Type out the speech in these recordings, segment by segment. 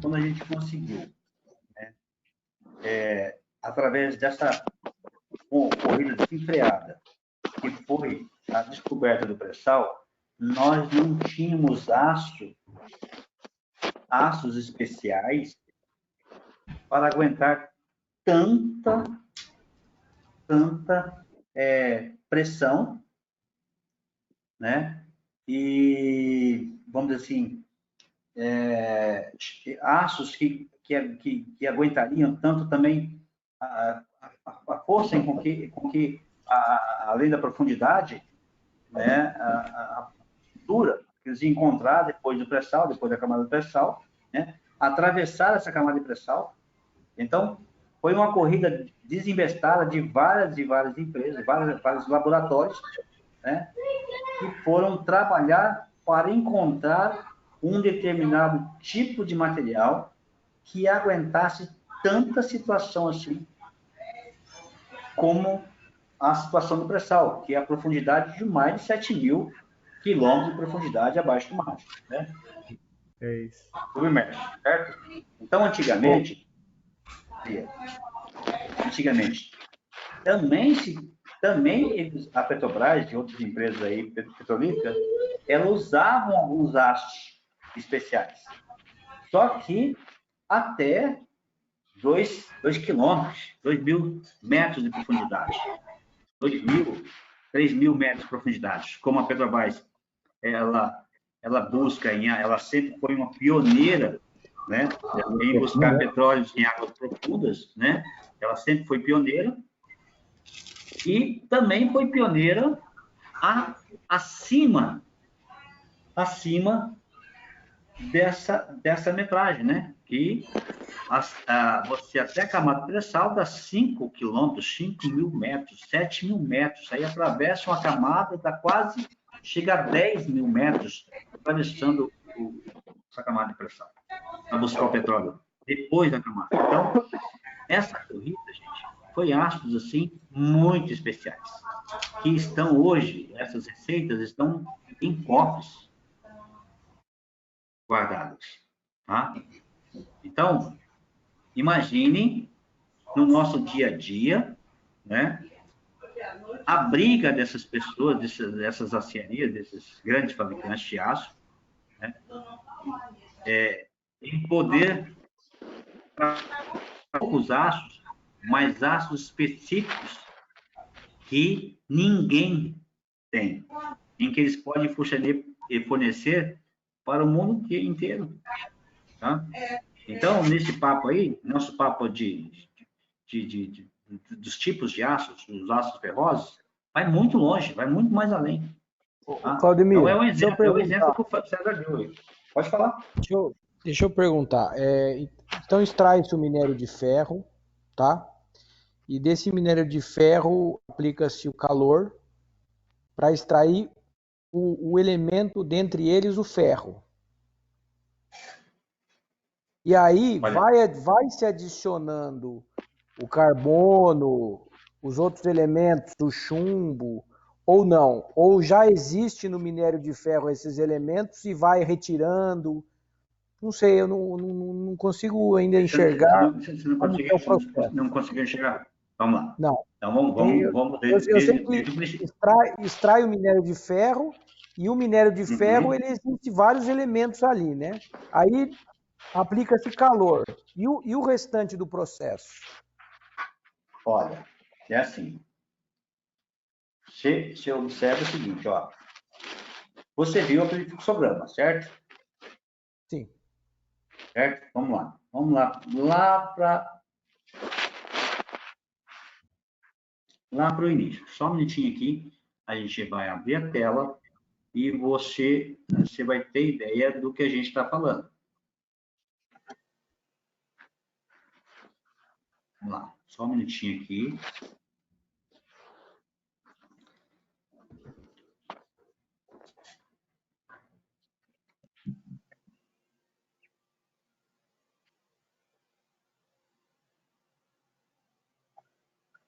quando a gente conseguiu, né, através dessa corrida desenfreada, que foi a descoberta do pré-sal, nós não tínhamos aços especiais para aguentar tanta pressão, né? E, vamos dizer assim, aços que aguentariam tanto também a força com que além da profundidade, né, a dura que eles iam encontrar depois do pré-sal, depois da camada do pré-sal, né, atravessar essa camada de pré-sal. Então, foi uma corrida desinvestada de várias empresas, vários laboratórios, né, que foram trabalhar para encontrar um determinado tipo de material que aguentasse tanta situação assim como a situação do pré-sal, que é a profundidade de mais de 7.000 quilômetros de profundidade abaixo do mar, né? É isso. Submerso, certo? Então, antigamente, também a Petrobras e outras empresas aí petrolíferas, elas usavam alguns aços especiais. Só que até 2 quilômetros, 2.000 metros de profundidade. 2.000, 3.000 metros de profundidade, como a Petrobras, ela busca, ela sempre foi uma pioneira, né, em buscar petróleos em águas profundas, né? Ela sempre foi pioneira e também foi pioneira acima dessa metragem, né? Que você até a camada pré-sal dá 5 quilômetros, 5.000 metros, 7.000 metros, aí atravessa uma camada, chega a 10.000 metros, atravessando essa camada de pré-sal, para buscar o petróleo, depois da camada. Então, essa corrida, gente, foi astros, assim, muito especiais, que estão hoje, essas receitas estão em cofres guardados, tá? Então, imagine no nosso dia a dia, né, a briga dessas pessoas, dessas aciarias, desses grandes fabricantes de aço, né, em poder poucos aços, mas aços específicos que ninguém tem, em que eles podem fornecer para o mundo inteiro, tá? Então, nesse papo aí, nosso papo dos tipos de aços, dos aços ferrosos, vai muito longe, vai muito mais além. Tá? Claudemir, Então, é um exemplo que o César deu. Pode falar. Deixa eu perguntar. Então, extrai-se o minério de ferro, tá? E desse minério de ferro, aplica-se o calor para extrair o elemento, dentre eles, o ferro. E aí vai se adicionando o carbono, os outros elementos, o chumbo, ou não? Ou já existe no minério de ferro esses elementos e vai retirando? Não sei, eu não consigo ainda enxergar como é o processo. Não conseguiu enxergar? Vamos lá. Não. Então, vamos Eu sei que extrai o minério de ferro, e o minério de ferro, ele existe vários elementos ali, né? Aí aplica-se calor. E o restante do processo? Olha, é assim. Você observa o seguinte, ó. Você viu aquele fluxograma, certo? Sim. Certo? Vamos lá. Vamos lá para o início. Só um minutinho aqui. A gente vai abrir a tela e você vai ter ideia do que a gente está falando. Vamos lá. Só um minutinho aqui.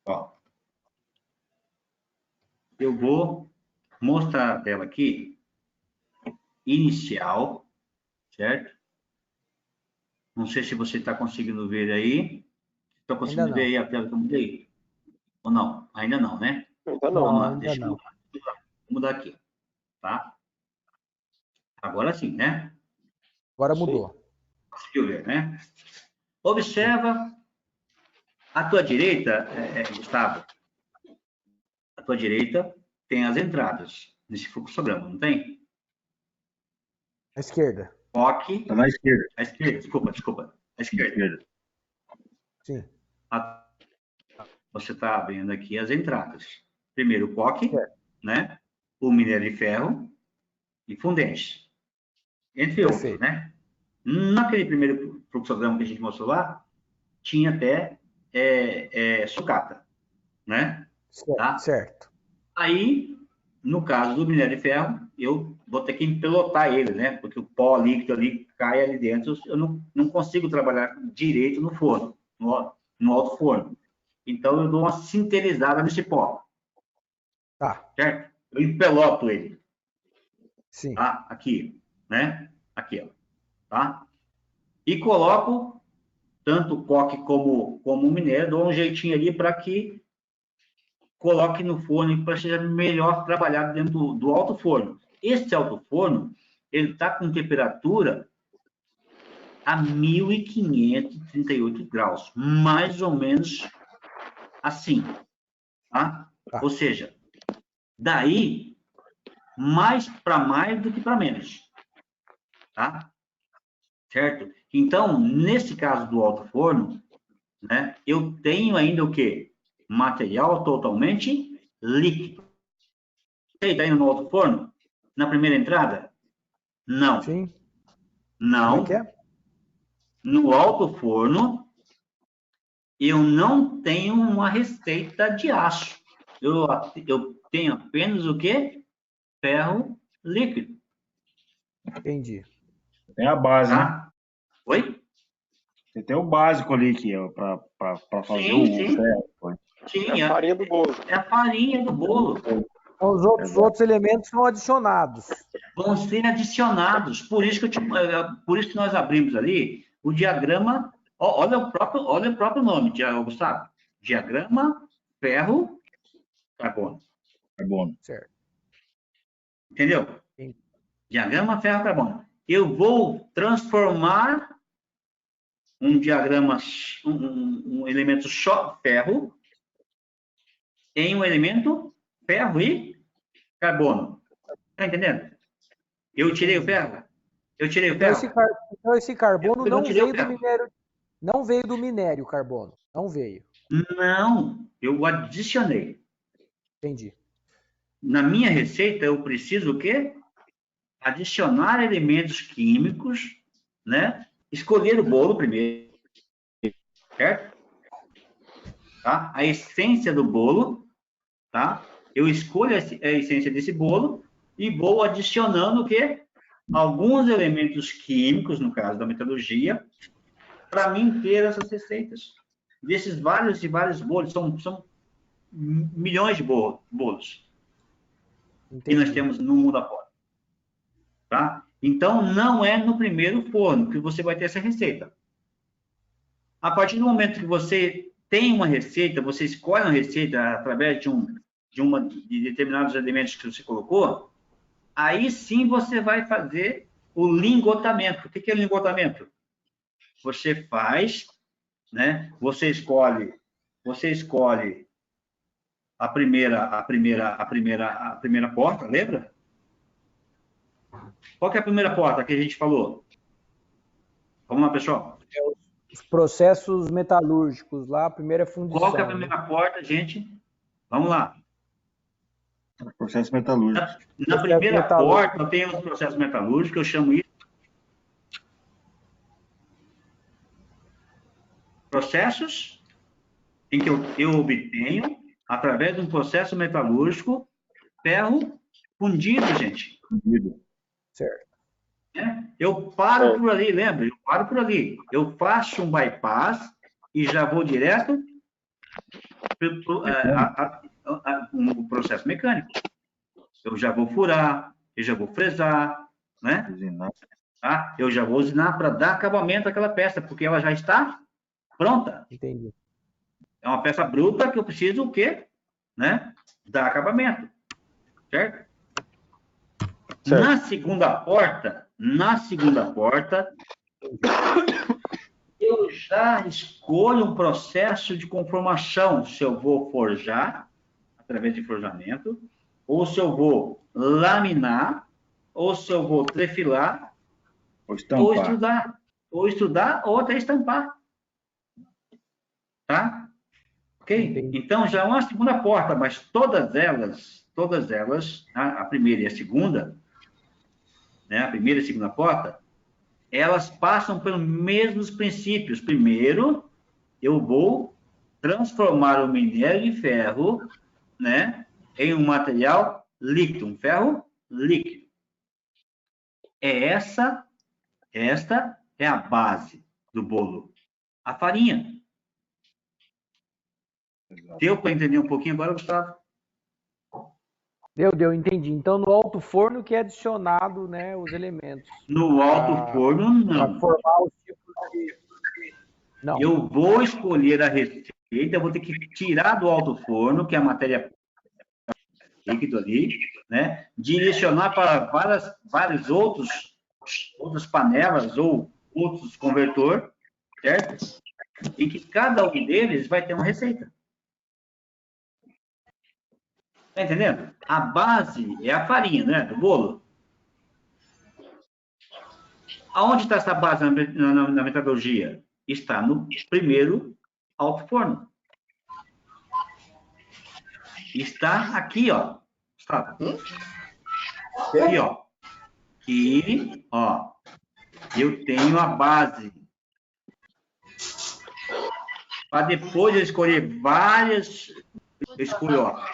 Ó. Eu vou mostrar a tela aqui, inicial, certo? Não sei se você está conseguindo ver aí. Está conseguindo ver aí a tela que eu mudei? Ou não? Ainda não, né? Ainda Vamos não. lá, Ainda deixa eu não. mudar aqui, tá? Agora sim, né? Agora mudou. Conseguiu ver, né? Observa a tua direita, Gustavo. A tua direita tem as entradas nesse fluxograma, não tem? À esquerda. POC. Tá na esquerda. À esquerda, desculpa. À esquerda. Sim. Você está vendo aqui as entradas. Primeiro o POC, Certo. né? O minério de ferro e fundentes. Entre Perfeito. outros, né? Naquele primeiro fluxograma que a gente mostrou lá, tinha até sucata, né? Certo. Tá? Certo. Aí, no caso do minério de ferro, eu vou ter que empelotar ele, né? Porque o pó líquido ali cai ali dentro, eu não consigo trabalhar direito no forno, no alto forno. Então, eu dou uma sinterizada nesse pó. Tá. Certo? Eu empeloto ele. Sim. Tá? Aqui, né? Aqui, ó. Tá? E coloco tanto o coque como o minério, dou um jeitinho ali para que coloque no forno para seja melhor trabalhado dentro do alto forno. Este alto forno, ele está com temperatura a 1538 graus, mais ou menos assim, tá? Ou seja, daí mais para mais do que para menos, tá? Certo? Então, nesse caso do alto forno, né, eu tenho ainda o quê? Material totalmente líquido. Você está indo no alto forno? Na primeira entrada? Não. Sim. Não. Como é que é? No alto forno, eu não tenho uma receita de aço. Eu tenho apenas o quê? Ferro líquido. Entendi. Tem a base, né? Tá? Oi? Você tem o básico ali que é para fazer Sim. ferro. Sim, É a farinha do bolo. É a farinha do bolo. Então, os outros elementos são adicionados. Vão ser adicionados. Por isso que nós abrimos ali o diagrama. Olha o próprio nome, Gustavo. Diagrama ferro carbono. Carbono. Certo. Entendeu? Sim. Diagrama ferro carbono. Eu vou transformar um diagrama, um elemento só ferro em um elemento ferro e carbono. Tá entendendo? Eu tirei o ferro. Então esse carbono Eu não tirei o veio do ferro. minério. Não veio do minério carbono. Não veio. Não, eu adicionei. Entendi. Na minha receita, eu preciso o quê? Adicionar elementos químicos, né? Escolher o bolo primeiro, certo? Tá? A essência do bolo, tá? Eu escolho a essência desse bolo e vou adicionando o quê? Alguns elementos químicos, no caso da metalurgia, para mim ter essas receitas. Desses vários e vários bolos, são milhões de bolos que nós temos no mundo afora. Tá? Então, não é no primeiro forno que você vai ter essa receita. A partir do momento que você tem uma receita, você escolhe uma receita através de determinados elementos que você colocou, aí sim você vai fazer o lingotamento. O que é lingotamento? Você faz, né? Você escolhe a primeira porta, lembra? Qual que é a primeira porta que a gente falou? Vamos lá, pessoal. Os processos metalúrgicos lá, a primeira é fundição. Qual que é a primeira porta, gente? Vamos lá. Processo metalúrgico. Na primeira porta tem os processos metalúrgicos, eu chamo isso processos em que eu obtenho, através de um processo metalúrgico, ferro fundido, gente. Fundido. Certo. Eu paro por ali, lembra? Eu paro por ali. Eu faço um bypass e já vou direto para um processo mecânico. Eu já vou furar, eu já vou fresar, né? tá? Eu já vou usinar para dar acabamento àquela peça, porque ela já está pronta. Entendi. É uma peça bruta que eu preciso o quê? Né? Dar acabamento. Certo? Na segunda porta, eu já escolho um processo de conformação, se eu vou forjar, através de forjamento, ou se eu vou laminar, ou se eu vou trefilar, ou estudar, ou até estampar. Tá? Ok? Entendi. Então, já é uma segunda porta, mas todas elas, a primeira e a segunda, né, a primeira e a segunda porta, elas passam pelos mesmos princípios. Primeiro, eu vou transformar o minério de ferro, né, em um material líquido, um ferro líquido. Esta é a base do bolo. A farinha. Deu para entender um pouquinho agora, Gustavo? Deu, entendi. Então, no alto forno que é adicionado, né, os elementos. No alto forno, não. Para formar os tipos de... Não. Eu vou escolher a receita, eu vou ter que tirar do alto forno, que é a matéria líquido ali, né? Direcionar para várias outras panelas ou outros convertor, certo? Em que cada um deles vai ter uma receita. Tá entendendo? A base é a farinha, né? Do bolo. Aonde está essa base na metodologia? Está no primeiro alto forno. Está aqui, ó. Está. Aqui, ó. Aqui, ó. Eu tenho a base. Para depois eu escolher várias. Eu escolho, ó,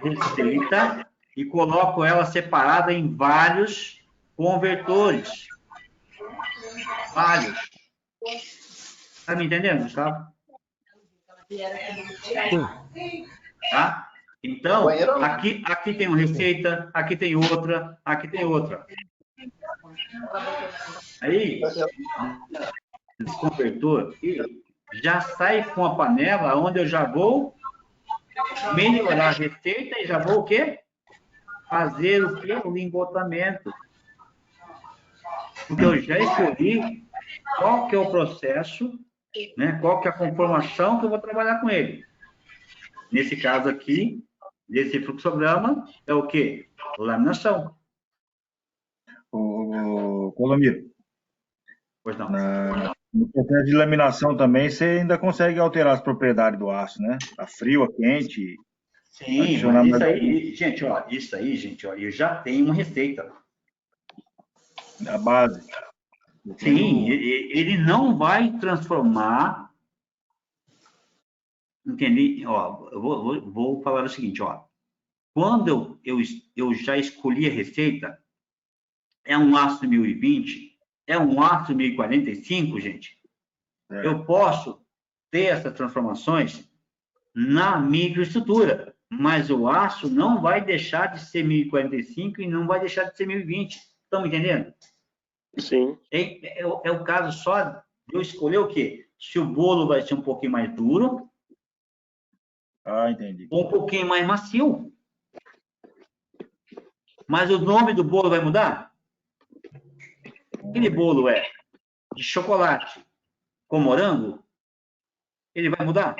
receita e coloco ela separada em vários convertores. Vários. Tá me entendendo, Gustavo? Sim. Tá? Então, aqui tem uma receita, aqui tem outra, aqui tem outra. Aí, esse convertor aqui já sai com a panela onde eu já vou melhorar a receita e já vou o quê? Fazer o quê? O lingotamento. Porque eu já escolhi qual que é o processo, né? Qual que é a conformação que eu vou trabalhar com ele. Nesse caso aqui, desse fluxograma, é o quê? Laminação. Colomiro, Pois não. no processo de laminação também, você ainda consegue alterar as propriedades do aço, né? A frio, a quente. Sim, mas isso aí, gente, ó, eu já tenho uma receita. A base. Sim, ele não vai transformar. Entendi? Ó, eu vou falar o seguinte, ó. Quando eu já escolhi a receita, é um aço 1020, é um aço 1045, gente. Eu posso ter essas transformações na microestrutura, mas o aço não vai deixar de ser 1045 e não vai deixar de ser 1020. Estão me entendendo? Sim. É o caso só de eu escolher o quê? Se o bolo vai ser um pouquinho mais duro, entendi. ou um pouquinho mais macio. Mas o nome do bolo vai mudar? Aquele bolo é de chocolate com morango? Ele vai mudar?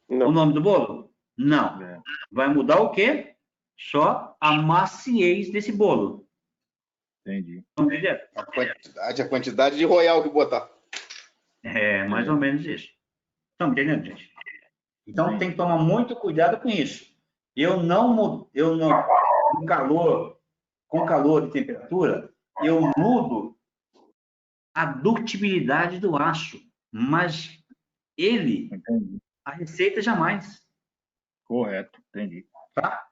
Não. O nome do bolo? Não. Vai mudar o quê? Só a maciez desse bolo. Entendi. Entendeu? A quantidade de royal que botar. É mais ou menos isso. Estão entendendo, gente? Então tem que tomar muito cuidado com isso. Com calor e temperatura, eu mudo a ductibilidade do aço, mas a receita jamais. Correto, entendi. Tá?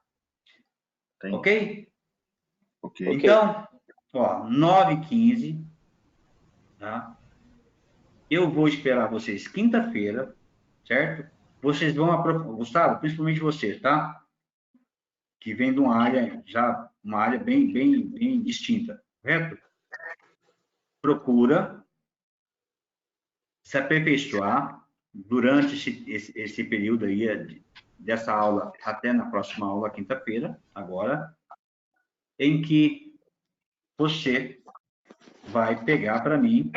Entendi. Ok? Ok. Então, ó, 9h15, tá? Eu vou esperar vocês quinta-feira, certo? Vocês vão aprofundar, Gustavo, principalmente vocês, tá? Que vem de uma área bem distinta, correto? procura se aperfeiçoar durante esse período aí, dessa aula até na próxima aula, quinta-feira, agora, em que você vai pegar para mim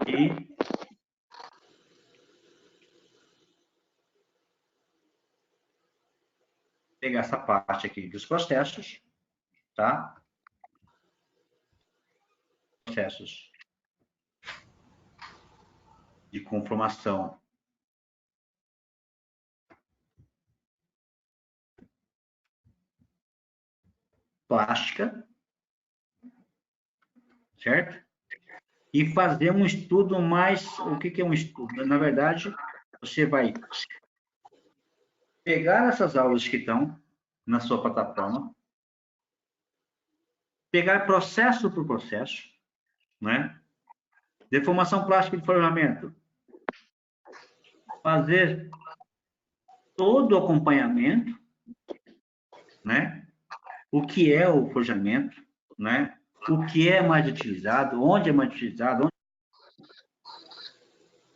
e pegar essa parte aqui dos processos, tá? Processos de conformação plástica, certo? E fazer um estudo mais... O que é um estudo? Na verdade, você vai pegar essas aulas que estão na sua plataforma, pegar processo por processo, né? Deformação plástica de forjamento. Fazer todo o acompanhamento, né? O que é o forjamento, né? O que é mais utilizado, onde é mais utilizado,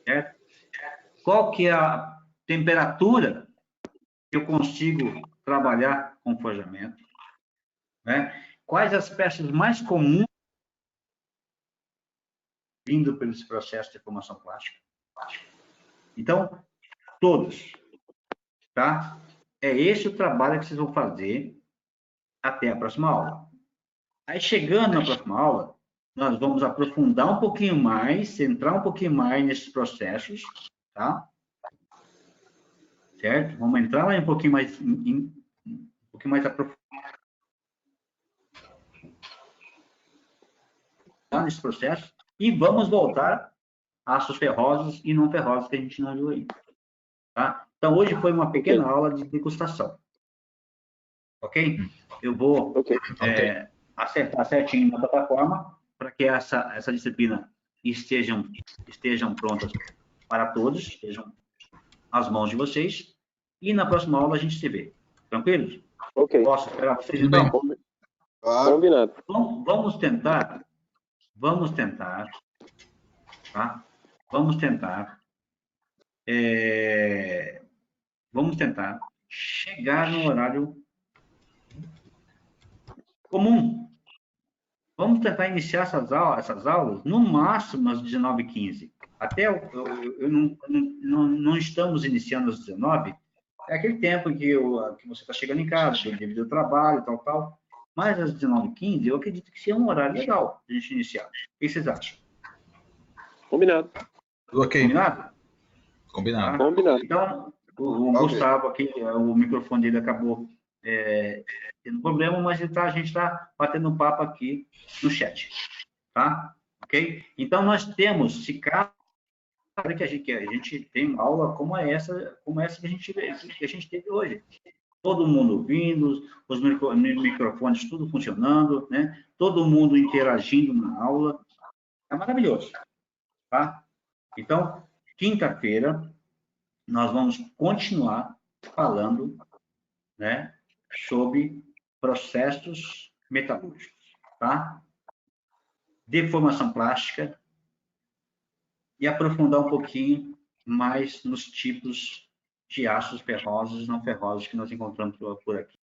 certo? Qual que é a temperatura que eu consigo trabalhar com forjamento, né? Quais as peças mais comuns vindo pelo processo de formação plástica? Então, todos, tá? É esse o trabalho que vocês vão fazer até a próxima aula. Aí, chegando na próxima aula, nós vamos aprofundar um pouquinho mais, entrar um pouquinho mais nesses processos, tá? Certo? Vamos entrar lá um pouquinho mais, um pouquinho mais aprofundado nesse processo e vamos voltar a aços ferrosos e não ferrosos que a gente não viu aí, tá? Então, hoje foi uma pequena aula de degustação, ok? Eu vou acertar certinho na plataforma para que essa disciplina estejam prontas para todos, estejam às mãos de vocês, e na próxima aula a gente se vê. Tranquilos? Ok. Posso esperar vocês, então? Claro. Combinado. Vamos tentar, tá? Vamos tentar chegar no horário comum. Vamos tentar iniciar essas aulas no máximo às 19h15. Até não estamos iniciando às 19h, é aquele tempo que você está chegando em casa, devido ao trabalho, tal. Mas às 19h15, eu acredito que seja um horário legal de a gente iniciar. O que vocês acham? Combinado. Ok. Combinado? Combinado. Tá? Combinado. Então, o Gustavo aqui, o microfone dele acabou tendo problema, mas a gente está batendo um papo aqui no chat, tá? Ok? Então, nós temos, se caso que a gente tem aula como essa que a gente teve hoje. Todo mundo ouvindo, os microfones tudo funcionando, né? Todo mundo interagindo na aula. É maravilhoso, tá? Então, quinta-feira, nós vamos continuar falando, né, sobre processos metalúrgicos, tá? Deformação plástica e aprofundar um pouquinho mais nos tipos de aços ferrosos e não ferrosos que nós encontramos por aqui.